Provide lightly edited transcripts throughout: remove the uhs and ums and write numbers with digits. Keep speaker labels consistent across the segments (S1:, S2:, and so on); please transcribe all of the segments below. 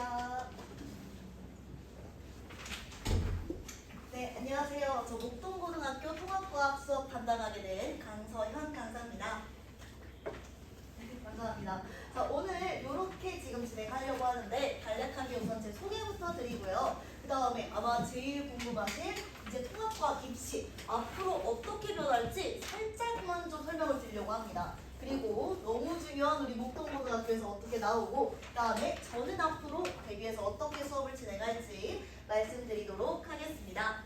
S1: 안녕하세요. 네, 안녕하세요. 저 목동고등학교 통합과학 수업 담당하게 된 강서현 강사입니다. 감사합니다. 자, 오늘 이렇게 지금 진행하려고 하는데 간략하게 우선 제 소개부터 드리고요. 그 다음에 아마 제일 궁금하신 이제 통합과학 입시 앞으로 어떻게 변할지 살짝만 좀 설명을 드리려고 합니다. 그리고 너무 중요한 우리 목동고등학교에서 어떻게 나오고 그 다음에 저는 앞으로 대비해서 어떻게 수업을 진행할지 말씀드리도록 하겠습니다.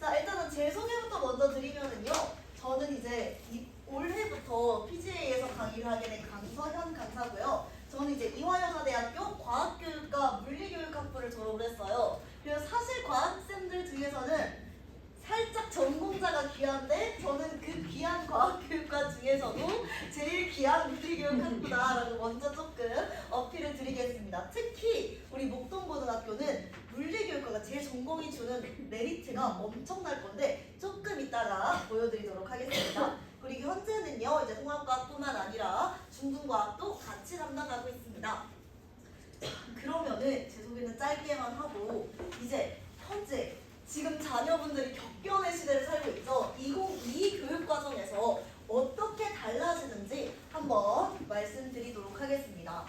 S1: 자, 일단은 제 소개부터 먼저 드리면은요. 저는 이제 올해부터 PGA에서 강의를 하게 된 강서현 강사고요. 저는 이제 이화여자대학교 과학교육과 물리교육학부를 졸업을 했어요. 그래서 사실 과학생들 중에서는 살짝 전공자가 귀한데 저는 그 귀한 과학교육과 중에서도 제일 귀한 물리교육학부다라고 먼저 조금 어필을 드리겠습니다. 특히 우리 목동고등학교는 물리교육과가 제 전공이 주는 메리트가 엄청날 건데 조금 이따가 보여드리도록 하겠습니다. 그리고 현재는요 이제 통합과학뿐만 아니라 중등과학도 같이 담당하고 있습니다. 그러면은 제 소개는 짧게만 하고 이제 현재 지금 자녀분들이 격변의 시대를 살고 있죠. 2022 교육과정에서 어떻게 달라지는지 한번 말씀드리도록 하겠습니다.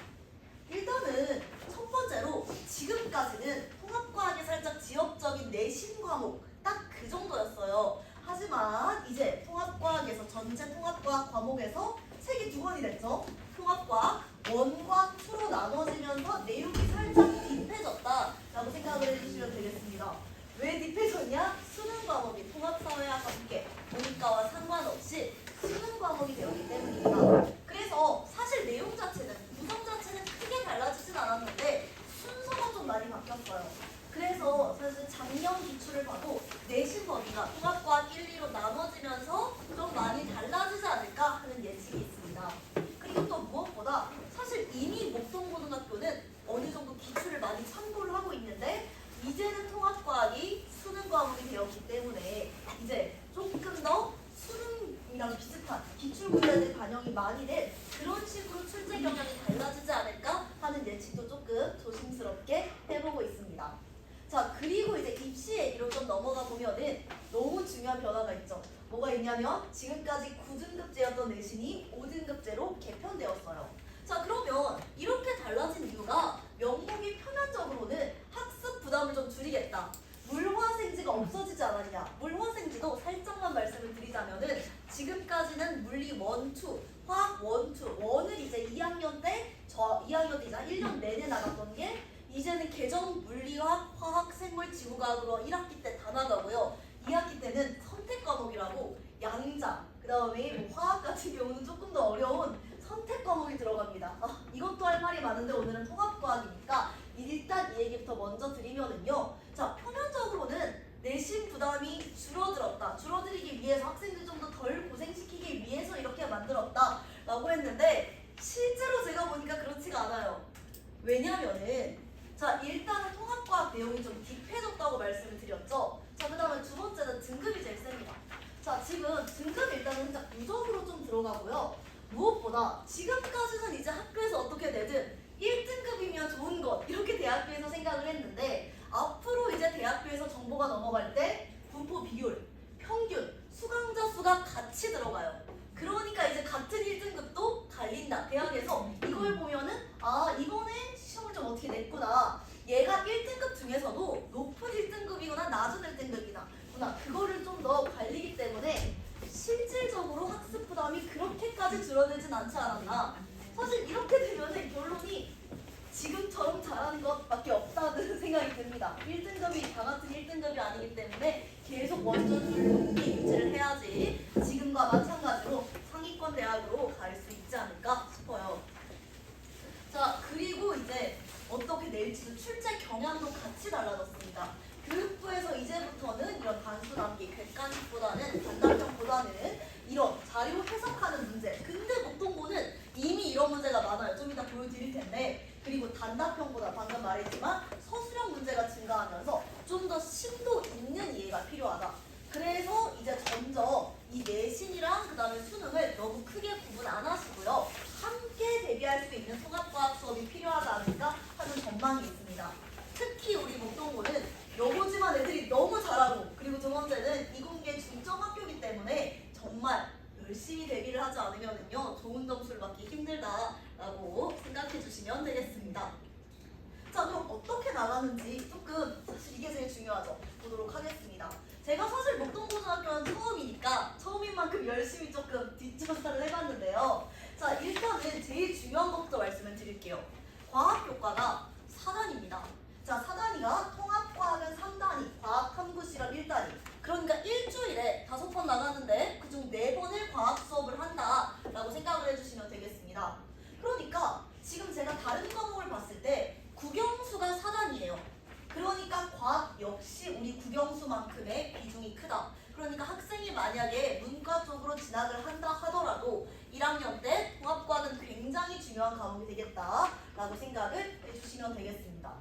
S1: 일단은 첫 번째로 지금까지는 통합과학이 살짝 지역적인 내신 과목 딱 그 정도였어요. 하지만 이제 통합과학에서 전체 통합과학 과목에서 책이 두 권이 됐죠. 통합과학 1과 2로 나눠지면서 내용이 살짝 딥해졌다라고 생각을 해주시면 되겠습니다. 왜 딥해졌냐? 수능 과목이 통합사회와 함께 문과와 상관없이 수능 과목이 되었기 때문입니다. 그래서 사실 내용 자체는 구성 자체는 크게 달라지진 않았는데 순서가 좀 많이 바뀌었어요. 그래서 사실 작년 기출을 봐도 내신 범위가 통합과학 1, 2로 나눠지면서 좀 많이 달라지지 않을까 하는 예측이 있습니다. 그리고 또 무엇보다 사실 이미 목동고등학교는 어느 정도 기출을 많이 참고를 하고 있는데 이제는 통합과학이 수능 과목이 되었기 때문에 이제 조금 더 수능이랑 비슷한 기출 문제들 반영이 많이 된 그런 식으로 출제 경향이 달라지지 않을까 하는 예측도 조금 조심스럽게 해보고 있습니다. 자, 그리고 이제 입시 얘기로 좀 넘어가 보면은 너무 중요한 변화가 있죠. 뭐가 있냐면 지금까지 9등급제였던 내신이 5등급제로 개편되었어요. 자, 그러면 이렇게 달라진 이유가 명목이 표면적으로는 학습 부담을 좀 줄이겠다. 물화생지가 없어지지 않았냐. 물화생지도 살짝만 말씀을 드리자면은 지금까지는 물리 1, 2, 화학 1, 2, 1을 이제 2학년 때 2학년 때 이제 1년 내내 나갔던 게 이제는 개정 물리학, 화학, 생물, 지구과학으로 1학기 때 다 나가고요. 2학기 때는 선택 과목이라고 양자, 그 다음에 뭐 화학 같은 경우는 조금 더 어려운 선택 과목이 들어갑니다. 이것도 할 말이 많은데 오늘은 통합과학이니까 일단 이 얘기부터 먼저 드리면은요. 자, 표면적으로는 내신 부담이 줄어들었다. 줄어들이기 위해서 학생들 좀 더 덜 고생시키기 위해서 이렇게 만들었다 라고 했는데 실제로 제가 보니까 그렇지가 않아요. 왜냐면은 자, 일단은 통합과학 내용이 좀 딥해졌다고 말씀을 드렸죠. 자, 그 다음에 두 번째는 등급이 제일 셉니다. 자, 지금 등급 일단은 살짝 누적으로 좀 들어가고요. 무엇보다 지금까지는 이제 학교에서 어떻게 되든 1등급이면 좋은 것 이렇게 대학교에서 생각을 했는데 앞으로 이제 대학교에서 정보가 넘어갈 때 분포 비율, 평균, 수강자 수가 같이 들어가요. 그러니까 이제 같은 1등급도 갈린다. 대학에서 이걸 보면은 이번에 시험을 좀 어떻게 냈구나. 얘가 1등급 중에서도 높은 1등급이거나 낮은 1등급이구나. 그거를 좀 더 갈리기 때문에 실질적으로 학습 부담이 그렇게까지 줄어들진 않지 않았나. 사실 이렇게 되면 결론이 지금처럼 잘하는 것밖에 없다는 생각이 듭니다. 1등급이 다 같은 1등급이 아니기 때문에 계속 원전을 높게 유지를 해야지 지금과 마찬가지로 상위권 대학으로 갈 수 있지 않을까 싶어요. 자, 그리고 이제 어떻게 낼지도 출제 경향도 같이 달라졌습니다. 교육부에서 이제부터는 이런 단수 남기, 객관식보다는 단답형보다는 이런 자료 해석하는 문제. 근데 목동고는 이미 이런 문제가 많아요. 좀 이따 보여드릴 텐데. 그리고 단답형보다 방금 말했지만 서술형 문제가 증가하면서 좀 더 심도 있는 이해가 필요하다. 그래서 이제 점점 이 내신이랑 그 다음에 수능을 너무 크게 구분 안 하시고요. 함께 대비할 수 있는 통합과학 수업이 필요하지 않을까 하는 전망이 되겠습니다. 자, 그럼 어떻게 나가는지 조금 사실 이게 제일 중요하죠. 보도록 하겠습니다. 제가 사실 목동고등학교는 처음인 만큼 열심히 조금 뒷조사를 해봤는데요. 자, 일단은 제일 중요한 것부터 말씀을 드릴게요. 과학교과가 4단입니다. 자, 4단위가 통합과학은 3단위, 과학탐구실험 1단위. 그러니까 일주일에 5번 나가는데 그중 4번을 과학 수업을 한다라고 생각을 해주시면 되겠습니다. 그러니까 지금 제가 다른 과목을 봤을 때 국영수가 4단이에요. 그러니까 과학 역시 우리 국영수만큼의 비중이 크다. 그러니까 학생이 만약에 문과 쪽으로 진학을 한다 하더라도 1학년 때 통합과학은 굉장히 중요한 과목이 되겠다라고 생각을 해주시면 되겠습니다.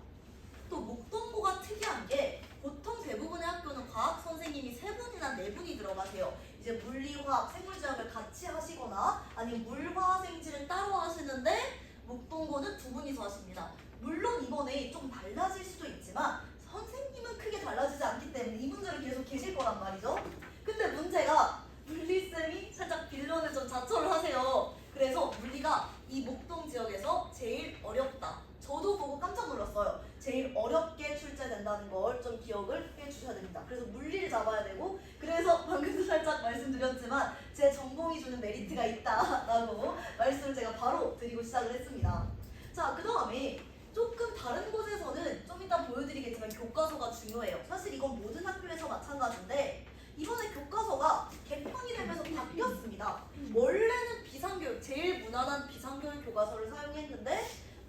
S1: 또 목동고가 특이한 게 보통 대부분의 학교는 과학 선생님이 3분이나 4분이 들어가세요. 이제 물리, 화학, 생물지학을 같이 하시거나 아니면 물화생지를 따로 하시는데 목동고는 2분이서 하십니다. 물론 이번에 좀 달라질 수도 있지만 선생님은 크게 달라지지 않기 때문에 이 문제를 계속 계실 거란 말이죠. 근데 문제가 물리쌤이 살짝 빌런을 좀 자처를 하세요. 그래서 물리가 이 목동 지역에서 제일 어렵다. 저도 보고 깜짝 놀랐어요. 제일 어렵게 출제된다는 걸 좀 기억을 해주셔야 됩니다. 그래서 물리를 잡아야 되고, 그래서 방금도 살짝 말씀드렸지만 제 전공이 주는 메리트가 있다라고 말씀을 제가 바로 드리고 시작을 했습니다. 자, 그 다음에 조금 다른 곳에서는 좀 이따 보여드리겠지만 교과서가 중요해요. 사실 이건 모든 학교에서 마찬가지인데 이번에 교과서가 개편이 되면서 바뀌었습니다. 원래는 비상교육, 제일 무난한 비상교육 교과서를 사용했는데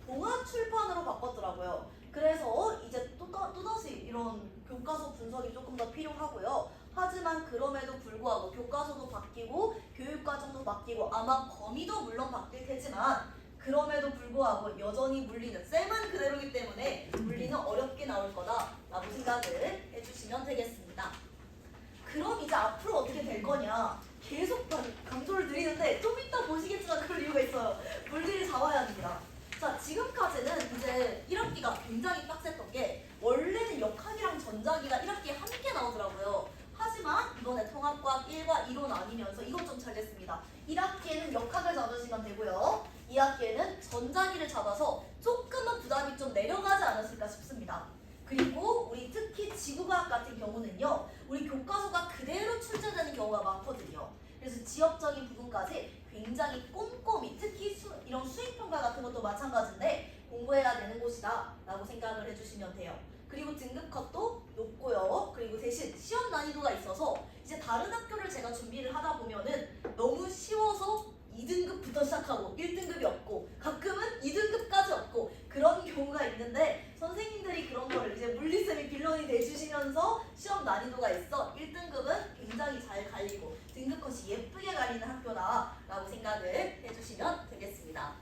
S1: 동아출판으로 바꿨더라고요. 그래서 이제 또다시 이런 교과서 분석이 조금 더 필요하고요. 하지만 그럼에도 불구하고 교과서도 바뀌고 교육과정도 바뀌고 아마 범위도 물론 바뀔 테지만 그럼에도 불구하고 여전히 물리는 쌤은 그대로이기 때문에 물리는 어렵게 나올 거다라고 생각을 해주시면 되겠습니다. 그럼 이제 앞으로 어떻게 될 거냐 계속 강조를 드리는데 좀 이따 보시겠지만 그럴 이유가 있어요. 물리를 잡아야 합니다. 자, 지금까지는 이제 1학기가 굉장히 빡셌던 게 원래는 역학이랑 전자기가 1학기에 함께 나오더라고요. 하지만 이번에 통합과학 1과 2로 나뉘면서 이것 좀 잘됐습니다. 1학기에는 역학을 잡으시면 되고요. 2학기에는 전자기를 잡아서 조금은 부담이 좀 내려가지 않았을까 싶습니다. 그리고 우리 특히 지구과학 같은 경우는요. 우리 교과서가 그대로 출제되는 경우가 많거든요. 그래서 지역적인 부분까지 굉장히 꼼꼼히 특히 이런 수익평가 같은 것도 마찬가지인데 공부해야 되는 곳이다 라고 생각을 해주시면 돼요. 그리고 등급컷도 높고요. 그리고 대신 시험 난이도가 있어서 이제 다른 학교를 제가 준비를 하다 보면은 너무 쉬워서 2등급부터 시작하고 1등급이 없고 가끔은 2등급까지 없고 그런 경우가 있는데 선생님들이 그런 거를 이제 물리쌤이 빌런이 돼주시면서 시험 난이도가 있어 1등급은 굉장히 잘 갈리고 등급컷이 예쁘게 갈리는 학교다라고 생각을 해주시면 되겠습니다.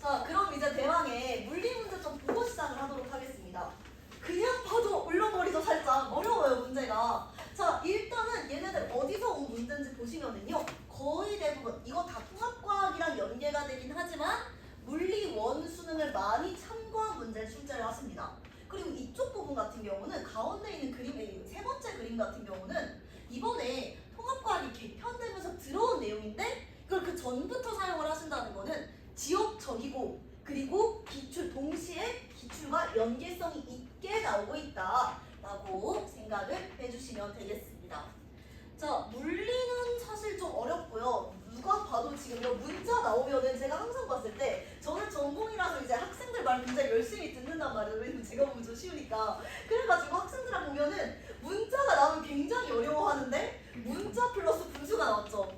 S1: 자, 그럼 이제 대망의 물리 문제 좀 보고 시작을 하도록 하겠습니다. 그냥 봐도 울렁거리죠. 살짝 어려워요 문제가. 자, 일단은 얘네들 어디서 온 문제인지 보시면은요 거의 대부분 이거 다 통합과학이랑 연계가 되긴 하지만 물리 원 수능을 많이 참고한 문제를 출제를 하십니다. 그리고 이쪽 부분 같은 경우는 가운데 있는 그림, 세 번째 그림 같은 경우는 이번에 통합과학이 개편되면서 들어온 내용인데 그걸 그 전부터 사용을 하신다는 거는 지역적이고 그리고 기출 동시에 기출과 연계성이 있게 나오고 있다라고 생각을 해주시면 되겠습니다. 자, 물리는 사실 좀 어렵고요. 누가 봐도 지금 이런 문자 나오면은 제가 항상 봤을 때 저는 전공이라서 이제 학생들 말 굉장히 열심히 듣는단 말이에요. 왜냐면 제가 보면 좀 쉬우니까. 그래가지고 학생들을 보면은 문자가 나오면 굉장히 어려워하는데 문자 플러스 분수가 나왔죠.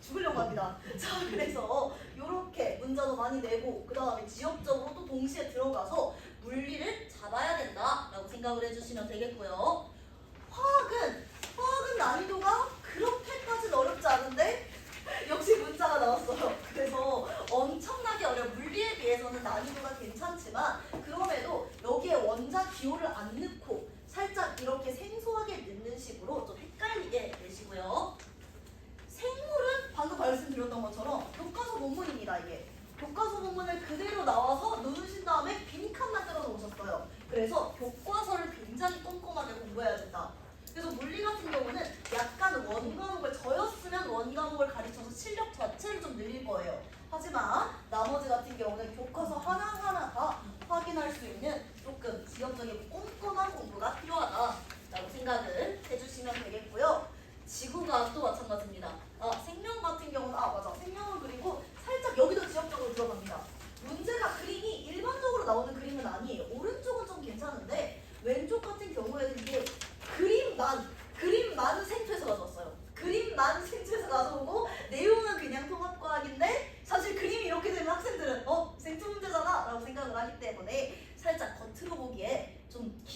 S1: 죽으려고 합니다. 자, 그래서 이렇게 문자도 많이 내고 그 다음에 지역적으로 또 동시에 들어가서 물리를 잡아야 된다라고 생각을 해주시면 되겠고요. 화학은 난이도가 그렇게까지는 어렵지 않은데 역시 문자가 나왔어요. 그래서 엄청나게 어려워. 물리에 비해서는 난이도가 괜찮지만 그럼에도 여기에 원자 기호를 안 넣고 살짝 이렇게 생소하게 넣는 식으로 좀 헷갈리게 내시고요. 생물은 방금 말씀드렸던 것처럼 교과서 본문입니다. 이게 교과서 본문을 그대로 나와서 넣으신 다음에 빈칸만 뜯어 놓으셨어요. 그래서 교과서를 굉장히 꼼꼼하게 공부해야 된다. 그래서 물리 같은 경우는 약간 원과목을 저였으면 원과목을 가르쳐서 실력 자체를 좀 늘릴 거예요. 하지만 나머지 같은 경우는 교과서 하나하나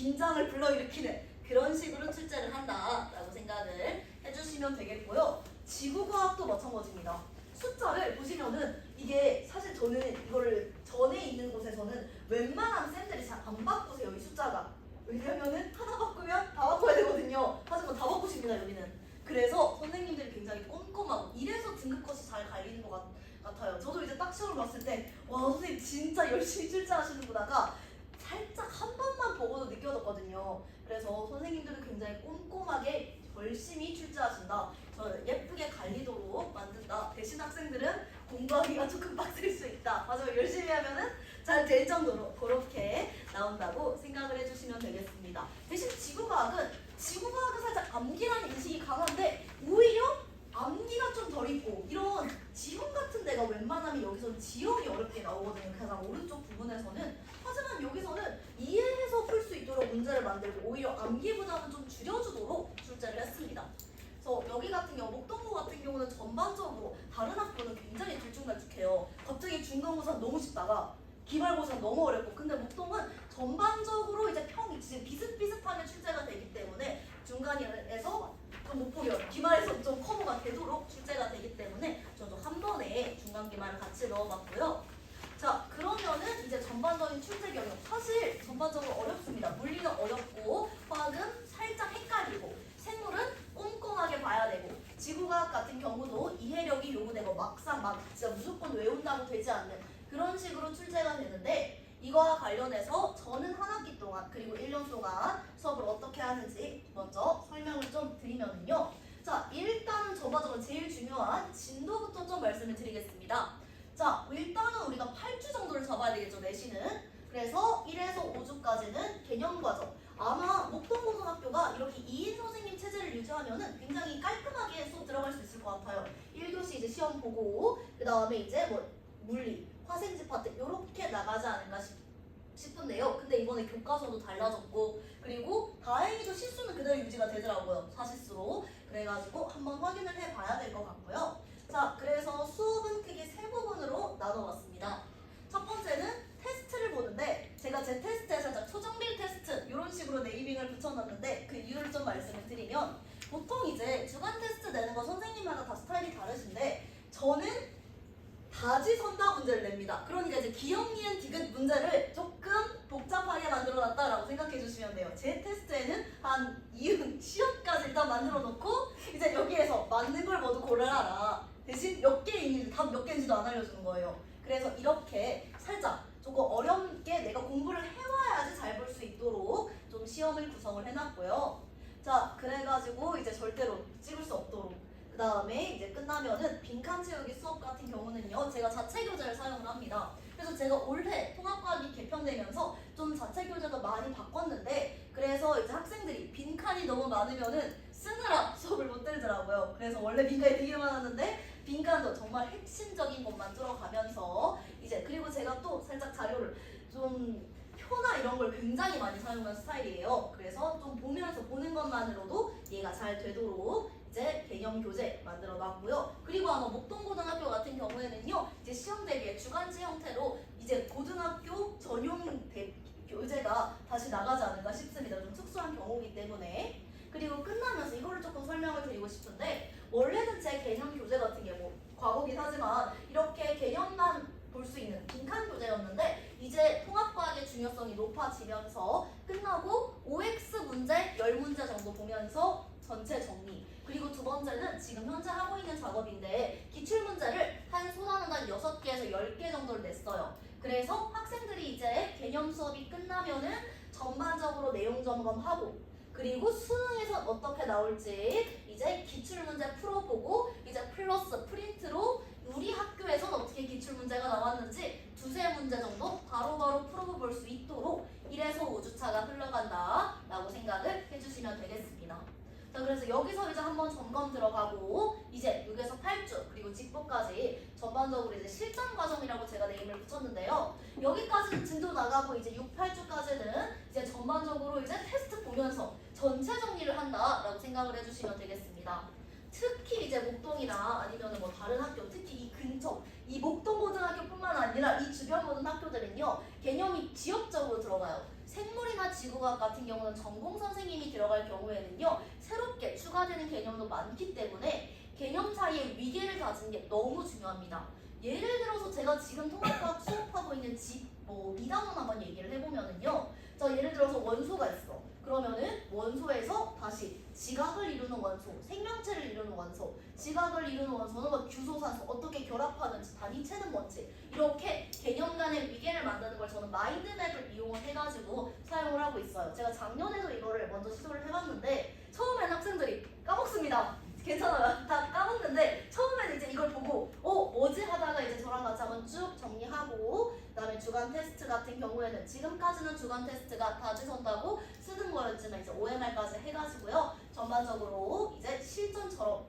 S1: 긴장을 불러일으키는 그런 식으로 출제를 한다라고 생각을 해주시면 되겠고요. 지구과학도 마찬가지입니다. 숫자를 보시면은 이게 사실 저는 이거를 전에 있는 곳에서는 웬만한 쌤들이 잘 안 바꾸세요. 이 숫자가. 왜냐면은 하나 바꾸면 다 바꿔야 되거든요. 하지만 다 바꾸십니다. 여기는. 그래서 선생님들이 굉장히 꼼꼼하고 이래서 등급컷이 잘 갈리는 것 같아요. 저도 이제 딱 시험을 봤을 때 와 선생님 진짜 열심히 출제하시는구나가 살짝 한 번만 보고도 느껴졌거든요. 그래서 선생님들은 굉장히 꼼꼼하게 열심히 출제하신다. 저 예쁘게 갈리도록 만든다. 대신 학생들은 공부하기가 조금 빡셀 수 있다. 하지만 열심히 하면은 잘 될 정도로 그렇게 나온다고 생각을 해주시면 되겠습니다. 대신 지구과학은 살짝 암기라는 인식이 강한데 오히려 암기가 좀 덜 있고 이런 지형 같은 데가 웬만하면 여기서는 지형이 어렵게 나오거든요. 가장 오른쪽 부분에서는. 하지만 여기서는 이해해서 풀 수 있도록 문제를 만들고 오히려 암기보다는 좀 줄여주도록 출제를 했습니다. 그래서 여기 같은 경우 목동고 같은 경우는 전반적으로 다른 학교는 굉장히 들쭉날쭉해요. 갑자기 중간고사 너무 쉽다가 기말고사 너무 어렵고 근데 목동은 전반적으로 이제 지금 비슷비슷하게 출제가 되기 때문에 중간에서 좀 못 보게 기말에서 좀 커버가 되도록 출제가 되기 때문에 저도 한 번에 중간 기말을 같이 넣어봤고요. 자 그러면은 이제 전반적인 출제 경력 사실 전반적으로 어렵습니다. 물리는 어렵고 화학은 살짝 헷갈리고 생물은 꼼꼼하게 봐야 되고 지구과학 같은 경우도 이해력이 요구되고 막상 막 진짜 무조건 외운다고 되지 않는 그런 식으로 출제가 되는데 이거와 관련해서 저는 한 학기 동안 그리고 1년 동안 수업을 어떻게 하는지 먼저 설명을 좀 드리면요. 자 일단은 전반적으로 제일 중요한 진도부터 좀 말씀을 드리겠습니다. 자 일단은 우리가 8주 정도를 잡아야 되겠죠. 내신은. 그래서 1에서 5주까지는 개념과정. 아마 목동고등학교가 이렇게 2인 선생님 체제를 유지하면은 굉장히 깔끔하게 수업 들어갈 수 있을 것 같아요. 1교시 이제 시험 보고 그 다음에 이제 뭐 물리, 화생지 파트 이렇게 나가지 않을까 싶은데요. 근데 이번에 교과서도 달라졌고 그리고 다행히도 실수는 그대로 유지가 되더라고요. 사실수로. 그래가지고 한번 확인을 해봐야 될 것 같고요. 자 그래서 수업은 크게 세 부분으로 나눠봤습니다. 첫 번째는 테스트를 보는데 제가 제 테스트에 살짝 초정밀 테스트 이런 식으로 네이밍을 붙여놨는데 그 이유를 좀 말씀을 드리면 보통 이제 주간 테스트 내는 거 선생님마다 다 스타일이 다르신데 저는 다지선다 문제를 냅니다. 그러니까 이제 기억, 니은, 디귿 문제를 조금 복잡하게 만들어놨다라고 생각해 주시면 돼요. 제 테스트에는 한 이응, 시험까지 일단 만들어 놓고 이제 여기에서 맞는 걸 모두 고르라. 대신 몇 개인지 답 몇 개인지도 안 알려주는 거예요. 그래서 이렇게 살짝 조금 어렵게 내가 공부를 해와야지 잘 볼 수 있도록 좀 시험을 구성을 해놨고요. 자 그래가지고 이제 절대로 찍을 수 없도록 그 다음에 이제 끝나면은 빈칸 채우기 수업 같은 경우는요 제가 자체 교재를 사용을 합니다. 그래서 제가 올해 통합과학이 개편되면서 좀 자체 교재도 많이 바꿨는데 그래서 이제 학생들이 빈칸이 너무 많으면은 쓰느라 수업을 못 들더라고요. 그래서 원래 빈칸이 되게 많았는데 빈칸도 정말 핵심적인 것만 들어가면서 이제 그리고 제가 또 살짝 자료를 좀 표나 이런 걸 굉장히 많이 사용하는 스타일이에요. 그래서 좀 보면서 보는 것만으로도 이해가 잘 되도록 이제 개념 교재 만들어 놨고요. 그리고 아마 목동고등학교 같은 경우에는요, 이제 시험 대비에 주간지 형태로 이제 고등학교 전용 교재가 다시 나가지 않을까 싶습니다. 좀 특수한 경우이기 때문에. 그리고 끝나면서 이거를 조금 설명을 드리고 싶은데 원래는 제 개념 교재 같은 게 뭐 과거긴 하지만 이렇게 개념만 볼 수 있는 빈칸 교재였는데 이제 통합과학의 중요성이 높아지면서 끝나고 OX 문제 10문제 정도 보면서 전체 정리 그리고 두 번째는 지금 현재 하고 있는 작업인데 기출문제를 한 소단은 한 6개에서 10개 정도를 냈어요. 그래서 학생들이 이제 개념 수업이 끝나면은 전반적으로 내용 점검하고 그리고 수능에서 어떻게 나올지 이제 기출문제 풀어보고 이제 플러스 프린트로 우리 학교에선 어떻게 기출문제가 나왔는지 두세 문제 정도 바로바로 풀어볼 수 있도록 1에서 5주차가 흘러간다 라고 생각을 해주시면 되겠습니다. 자 그래서 여기서 이제 한번 점검 들어가고 이제 6에서 8주 그리고 직보까지 전반적으로 이제 실전 과정이라고 제가 네임을 붙였는데요. 여기까지는 진도 나가고 이제 6, 8주까지는 이제 전반적으로 이제 테스트 보면서 전체 정리를 한다라고 생각을 해주시면 되겠습니다. 특히 이제 목동이나 아니면 뭐 다른 학교, 특히 이 근처, 이 목동고등학교뿐만 아니라 이 주변 모든 학교들은요 개념이 지역적으로 들어가요.
S2: 생물이나 지구과학 같은 경우는 전공 선생님이 들어갈 경우에는요, 새롭게 추가되는 개념도 많기 때문에 개념 사이에 위계를 가지는 게 너무 중요합니다. 예를 들어서 제가 지금 통합과학 수업하고 있는 미담원 한번 얘기를 해보면은요, 자, 예를 들어서 원소가 있어. 그러면은 원소에서 다시 지각을 이루는 원소, 생명체를 이루는 원소, 지각을 이루는 원소는 뭐 규소산소 어떻게 결합하는지, 단위체는 뭔지, 이렇게 개념 간의 위계를 만드는 걸 저는 마인드맵을 이용을 해가지고 사용을 하고 있어요. 제가 작년에도 이거를 먼저 시도를 해봤는데 처음엔 학생들이 까먹습니다. 괜찮아요. 다 까먹는데 처음에는 이제 이걸 보고 뭐지 하다가 이제 저랑 같이 한번 쭉 정리하고, 그다음에 주간 테스트 같은 경우에는 지금까지는 주간 테스트가 다지선다고 쓰는 거였지만 이제 OMR까지 해가지고요, 전반적으로 이제 실전처럼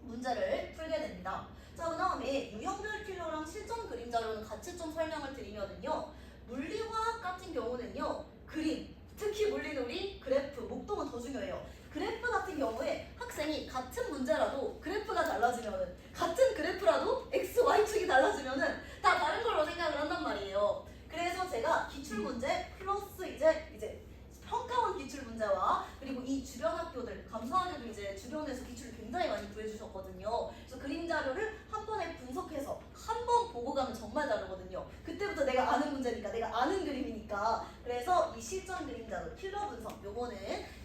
S2: 문제를 풀게 됩니다. 자, 그 다음에 유형별 필로랑 실전 그림 자료는 같이 좀 설명을 드리면은요, 물리화학 같은 경우는요, 그림, 특히 물리놀이, 그래프, 목동은 더 중요해요. 그래프 같은 경우에 학생이 같은 문제라도 그래프가 달라지면은, 같은 그래프라도 X, Y축이 달라지면은 다 다른 걸로 생각을 한단 말이에요. 그래서 제가 기출문제 플러스 이제 평가원 기출문제와 그리고 이 주변 학교들, 감사하게도 이제 주변에서 기출을 굉장히 많이 구해주셨거든요. 그래서 그림 자료를 한 번에 분석해서 한 번 보고 가면 정말 다르거든요. 그때부터 내가 아는 문제니까, 내가 아는 그림이니까. 그래서 이 실전 그림 자료, 필러 분석, 요거는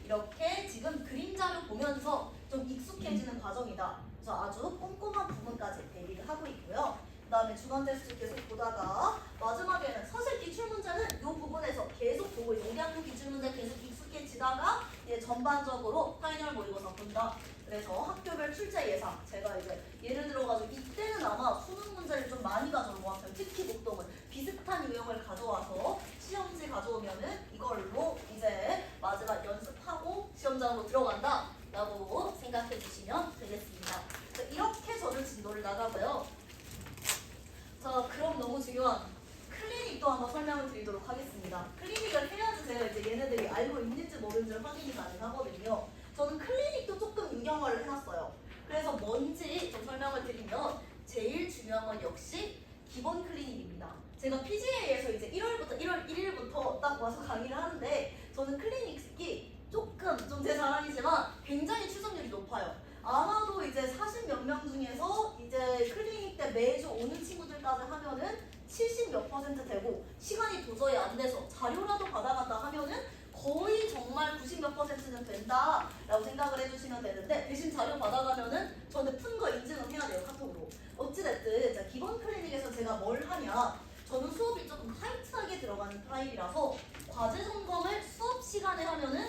S2: 이렇게 지금 그림 자료 보면서 좀 익숙해지는 과정이다. 그래서 아주 꼼꼼한 부분까지 대비를 하고 있고요. 그 다음에 주간 테스트 계속 보다가 마지막에는 사실 기출문제는 이 부분에서 계속 보고 있어요. 우리 학교 기출문제 계속 익숙해지다가 이제 전반적으로 파이널 모의고사 본다. 그래서 학교별 출제 예상, 제가 이제 예를 들어가지고 이때는 아마 수능 문제를 좀 많이 가져올 것 같아요. 특히 목동은 비슷한 유형을 가져와서 시험지 가져오면은 이걸로 이제 마지막 연습하고 시험장으로 들어간다 라고 생각해 주시면 되겠습니다. 이렇게 저는 진도를 나가고요. 자, 그럼 너무 중요한 클리닉도 한번 설명을 드리도록 하겠습니다. 클리닉을 해야지 제가 이제 얘네들이 알고 있는지 모르는지 확인이 가능하거든요. 저는 클리닉도 조금 유형화를 해놨어요. 그래서 뭔지 좀 설명을 드리면 제일 중요한 건 역시 기본 클리닉입니다. 제가 PGA에서 이제 1월 1일부터 딱 와서 강의를 하는데, 저는 클리닉이 조금 좀 제 자랑이지만 굉장히 출석률이 높아요. 아마도 이제 40몇 명 중에서 이제 클리닉 때 매주 오는 친구들까지 하면은 70몇 % 되고, 시간이 도저히 안 돼서 자료라도 받아간다 하면은 거의 정말 90몇 %는 된다라고 생각을 해주시면 되는데, 대신 자료 받아가면은 저는 푼 거 인증을 해야 돼요, 카톡으로. 어찌됐든 기본 클리닉에서 제가 뭘 하냐, 저는 수업이 조금 타이트하게 들어가는 타입이라서 과제 점검을 수업 시간에 하면은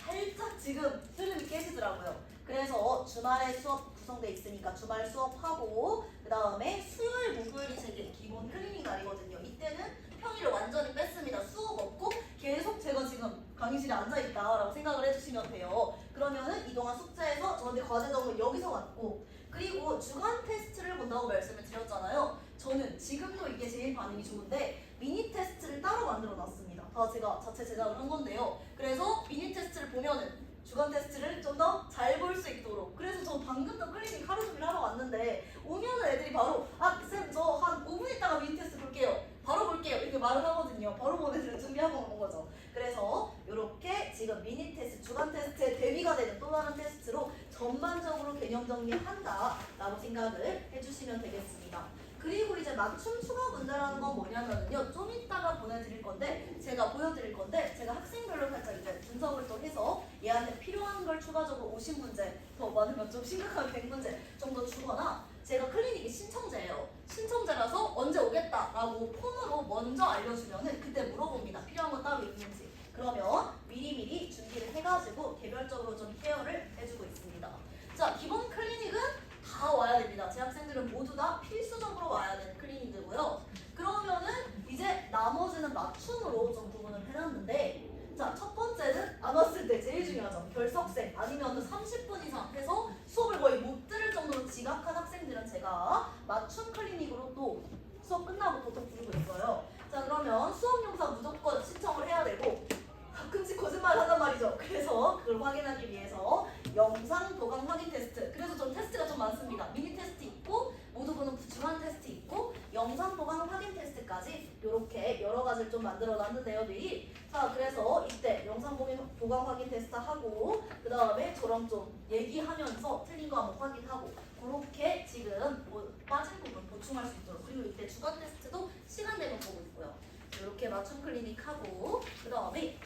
S2: 살짝 지금 흐름이 깨지더라고요. 그래서 주말에 수업 구성돼 있으니까 주말 수업하고, 그 다음에 수요일, 목요일이 제 기본 클리닉 날이거든요. 이때는 평일을 완전히 뺐습니다. 수업 없고 계속 제가 지금 강의실에 앉아있다라고 생각을 해주시면 돼요. 그러면은 이동안 숙제에서 저한테 과제 점검 여기서 왔고, 그리고 주간 테스트를 본다고 말씀을 드렸잖아요. 저는 지금도 이게 제일 반응이 좋은데 미니 테스트를 따로 만들어 놨습니다. 다 제가 자체 제작을 한 건데요. 그래서 미니 테스트를 보면은 주간 테스트를 좀 더 잘 볼 수 있도록. 그래서 저 방금도 클리닉 하루 종일 하러 왔는데 오면은 애들이 바로 쌤 저 한 5분 있다가 미니 테스트 볼게요. 바로 볼게요. 이렇게 말을 하거든요. 바로 보내드릴 준비하고 온 거죠. 그래서 이렇게 지금 미니 테스트, 주간 테스트에 대비가 되는 또 다른 테스트로 전반적으로 개념 정리한다라고 생각을 해주시면 되겠습니다. 그리고 이제 맞춤 추가 문제라는 건 뭐냐면요, 좀 이따가 보내드릴 건데, 제가 보여드릴 건데, 제가 학생별로 살짝 이제 분석을 또 해서 얘한테 필요한 걸 추가적으로 50문제, 더 많으면 좀 심각한 100문제 정도 주거나, 제가 클리닉이 신청제예요. 신청제라서 언제 오겠다라고 폰으로 먼저 알려주면은 그때 물어봅니다. 필요한 건 따로 있는지. 그러면 미리미리 준비를 해가지고 개별적으로 좀 케어를 해주고 있습니다. 자, 기본 클리닉은 다 와야 됩니다. 제 학생들은 모두 다 필수적으로 와야 되는 클리닉이고요. 그러면은 이제 나머지는 맞춤으로 좀 구분을 해놨는데, 자, 첫 번째는 안 왔을 때 제일 중요한 점, 결석생 아니면 30분 이상 해서 수업을 거의 못 들을 정도로 지각한 학생들은 제가 맞춤 클리닉으로 또 수업 끝나고 보통 부르고 있어요. 자, 그러면 수업 영상 무조건 신청을 해야 되고, 가끔씩 거짓말을 한단 말이죠. 그래서 그걸 확인하기 위해서 영상 도강 확인 테스트, 그래서 전 테스트가 좀 많습니다. 미니 테스트 있고, 모두 보는 주간 테스트 있고, 영상 도강 확인 테스트까지 이렇게 여러 가지를 좀 만들어 만들어놨는데요, 네. 자, 그래서 이때 영상 보강 확인 테스트 하고 그 다음에 저랑 좀 얘기하면서 틀린 거 한번 확인하고 그렇게 지금 뭐 빠진 부분 보충할 수 있도록 그리고 이때 주간 테스트도 시간 되면 보고 있고요. 이렇게 맞춤 클리닉 하고 그 다음에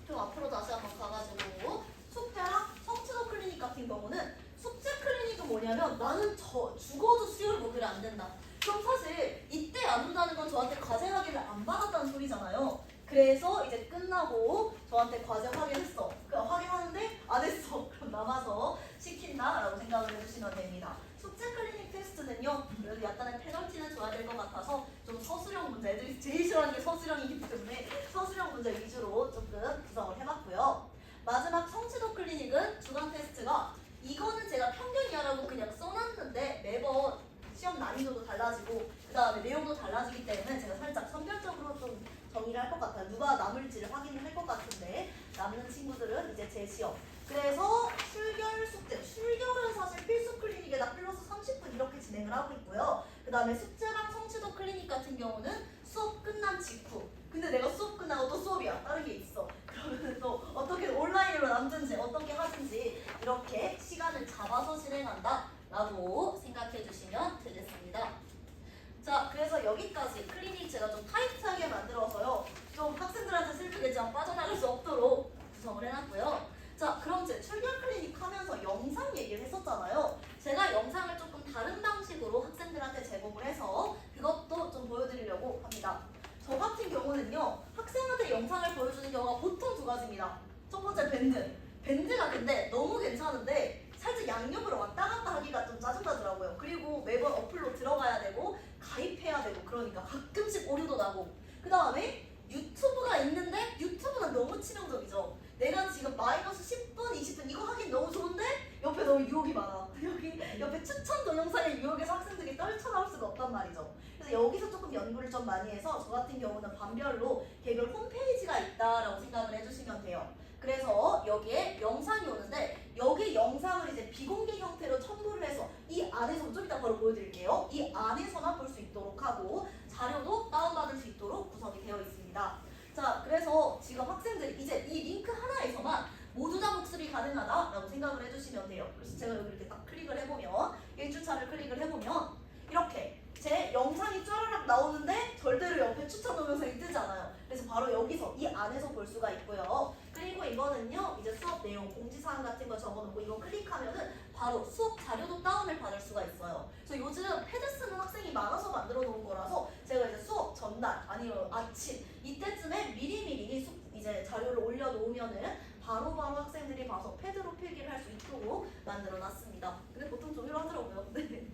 S2: 좀 앞으로 다시 한번 가가지고 숙제랑 성취도 클리닉 같은 경우는 숙제 클리닉은 뭐냐면 나는 죽어도 수요일 목요일 안 된다. 그럼 사실 이때 안 온다는 건 저한테 과제 확인을 안 받았다는 소리잖아요. 그래서 이제 끝나고 저한테 과제 확인했어. 확인하는데 안 했어. 그럼 남아서 시킨다라고 생각을 해주시면 됩니다. 숙제 클리닉 테스트는요. 그래도 약간의 페널티는 줘야 될 것 같아서 좀 서술형 문제, 애들이 제일 싫어하는 게 서술형이기 때문에 서술형 문제 위주로 조금 구성을 해봤고요. 마지막 성취도 클리닉은 주간 테스트가 이거는 제가 평균 이하라고 그냥 써놨는데 매번 시험 난이도도 달라지고 그 다음에 내용도 달라지기 때문에 제가 살짝 선별적으로 좀 정의를 할 것 같아요. 누가 남을지를 확인을 할 것 같은데 남는 친구들은 이제 제 시험. 그래서 출결 숙제, 출결은 사실 필수 클리닉에다 플러스 30분 이렇게 진행을 하고 있고요. 그 다음에 숙제랑 성취도 클리닉 같은 경우는 수업 끝난 직후. 근데 내가 수업 끝나고 또 수업이야. 다른 게 있어. 그러면 또 어떻게 온라인으로 남든지 어떻게 하든지 이렇게 시간을 잡아서 진행한다 라고 생각해 주시면 되겠습니다. 자, 그래서 여기까지 클리닉 제가 좀 타이트하게 만들어서요. 좀 학생들한테 슬프겠지만 빠져나갈 수 없도록 구성을 해놨고요. 자, 그럼 이제 출결 클리닉 하면서 영상 얘기를 했었잖아요. 제가 영상을 조금 다른 방식으로 학생들한테 제공을 해서 그것도 좀 보여드리려고 합니다. 저 같은 경우는요. 학생한테 영상을 보여주는 경우가 보통 두 가지입니다. 첫 번째 밴드. 밴드가 근데 너무 괜찮은데 살짝 양옆으로 왔다 갔다 하기가 좀 짜증나더라고요. 그리고 매번 어플로 들어가야 되고 가입해야 되고 그러니까 가끔씩 오류도 나고 그 다음에 유튜브가 있는데 유튜브는 너무 치명적이죠. 내가 지금 마이너스 10분, 20분 이거 하긴 너무 좋은데 옆에 너무 유혹이 많아. 여기 옆에 추천 동영상의 유혹에서 학생들이 떨쳐나올 수가 없단 말이죠. 그래서 여기서 조금 연구를 좀 많이 해서 저 같은 경우는 반별로 개별 홈페이지가 있다라고 생각을 해주시면 돼요. 그래서 여기에 영상이 오는데 여기 영상을 이제 비공개 형태로 첨부를 해서 이 안에서 좀 이따 바로 보여드릴게요. 이 안에서만 볼 수 있도록 하고 자료도 다운받을 수 있도록 구성이 되어 있습니다. 자, 그래서 지금 학생들이 이제 이 링크 하나에서만 모두 다 복습이 가능하다라고 생각을 해주시면 돼요. 그래서 제가 여기 이렇게 딱 클릭을 해보면 1주차를 클릭을 해보면 이렇게 제 영상이 쫘라락 나오는데 절대로 옆에 추천 동영상이 뜨지 않아요. 그래서 바로 여기서 이 안에서 볼 수가 있고요. 그리고 이거는요 이제 수업 내용 공지사항 같은 거 적어놓고 이거 클릭하면은 바로 수업 자료도 다운을 받을 수가 있어요. 그래서 요즘 패드 쓰는 학생이 많아서 만들어 놓은 거라서 제가 이제 수업 전날 아니면 아침 이때쯤에 미리미리 이제 자료를 올려놓으면은 바로바로 학생들이 봐서 패드로 필기를 할 수 있도록 만들어 놨습니다. 근데 보통 종이로 하더라고요. 네.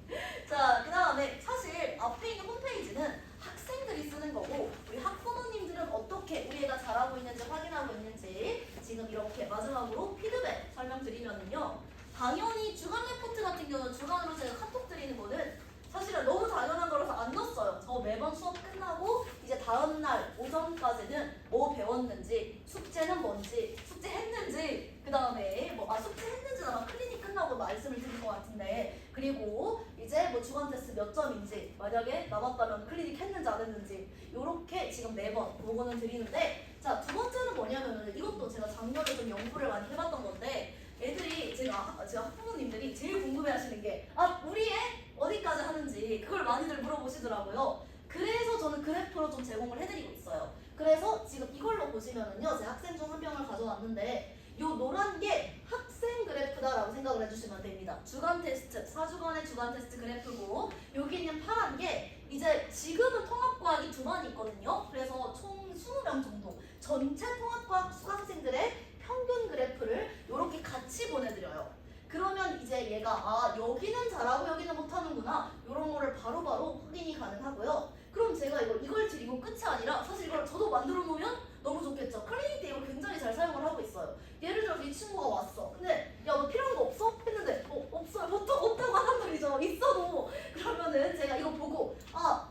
S2: 자, 그 다음에 사실 앞에 있는 홈페이지는 학생들이 쓰는 거고 우리 학부모님들은 어떻게 우리 애가 잘하고 있는지 확인하고 있는지 지금 이렇게 마지막으로 피드백 설명드리면은요. 당연히 주간 레포트 같은 경우는 주간으로 제가 카톡 드리는 거는 사실은 너무 당연한 거라서 안 넣었어요. 저 매번 수업 끝나고 이제 다음날 오전까지는 뭐 배웠는지, 숙제는 뭔지, 숙제했는지, 그 다음에 숙제했는지는 아마 클리닉 끝나고 말씀을 드릴 것 같은데, 그리고 이제 뭐 주간 테스트 몇 점인지, 만약에 남았다면 클리닉 했는지 안 했는지, 요렇게 지금 매번 보고는 드리는데, 자, 두 번째는 뭐냐면은 이것도 제가 작년에 좀 연구를 많이 해봤던 건데, 애들이 제가 학부모님들이 제일 궁금해하시는 게 우리 애 어디까지 하는지 그걸 많이들 물어보시더라고요. 그래서 저는 그래프로 좀 제공을 해드리고 있어요. 그래서 지금 이걸로 보시면은요, 제 학생 중 한 명을 가져왔는데 요 노란 게 학생 그래프다라고 생각을 해주시면 됩니다. 주간 테스트, 4주간의 주간 테스트 그래프고 여기 있는 파란 게 이제 지금은 통합과학이 2반이 있거든요. 그래서 총 20명 정도 전체 통합과학 수강생들의 평균 그래프를 이렇게 같이 보내드려요. 그러면 이제 얘가 여기는 잘하고 여기는 못하는구나 이런 거를 바로바로 확인이 가능하고요. 그럼 제가 이걸 드리고 끝이 아니라 사실 이걸 저도 만들어 놓으면 너무 좋겠죠. 클리닉 때 이걸 굉장히 잘 사용을 하고 있어요. 예를 들어서 이 친구가 왔어. 근데 야 너 필요한 거 없어? 했는데 없어요. 없다고 하단 말이죠. 있어도 그러면은 제가 이거 보고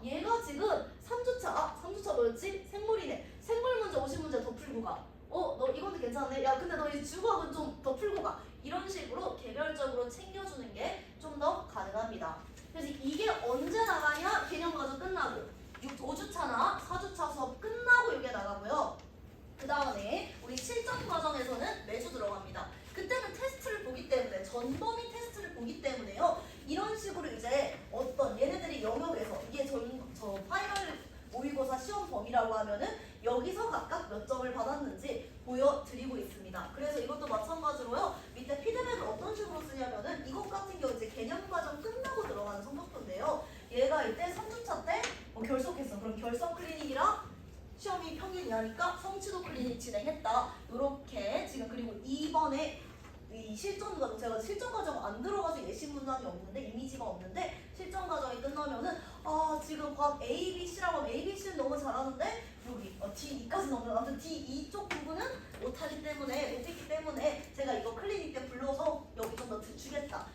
S2: 얘가 지금 3주차 3주차 뭐였지? 생물이네. 생물 문제 50문제 더 풀고 가. 너 이것도 괜찮네. 야 근데 너 이 주거학은 좀 더 풀고 가. 이런 식으로 개별적으로 챙겨주는 게 좀 더 가능합니다. 그래서 이게 언제 나가냐? 개념 과정 끝나고 5주차나 4주차 수업 끝나고 이게
S1: 됩니다. 그래서 이것도 마찬가지로요. 밑에 피드백을 어떤 식으로 쓰냐면은 이것 같은 경우 이제 개념 과정 끝나고 들어가는 성적표인데요. 얘가 이때 3주차 때 결석했어. 그럼 결석 클리닉이랑 시험이 평균이 하니까 성취도 클리닉 진행했다. 요렇게 지금 그리고 2번에 이 실전 과정 제가 실전 과정 안 들어가서 예시 문항이 없는데 이미지가 없는데 실전 과정이 끝나면은 지금 과 A, B, C라고 하면 A, B, C는 너무 잘하는데 여기 D, E까지는 없는 아무튼 D, E 쪽 부분은 못했기 때문에 제가 이거 클리닉 때 불러서 여기 좀 더 주겠다.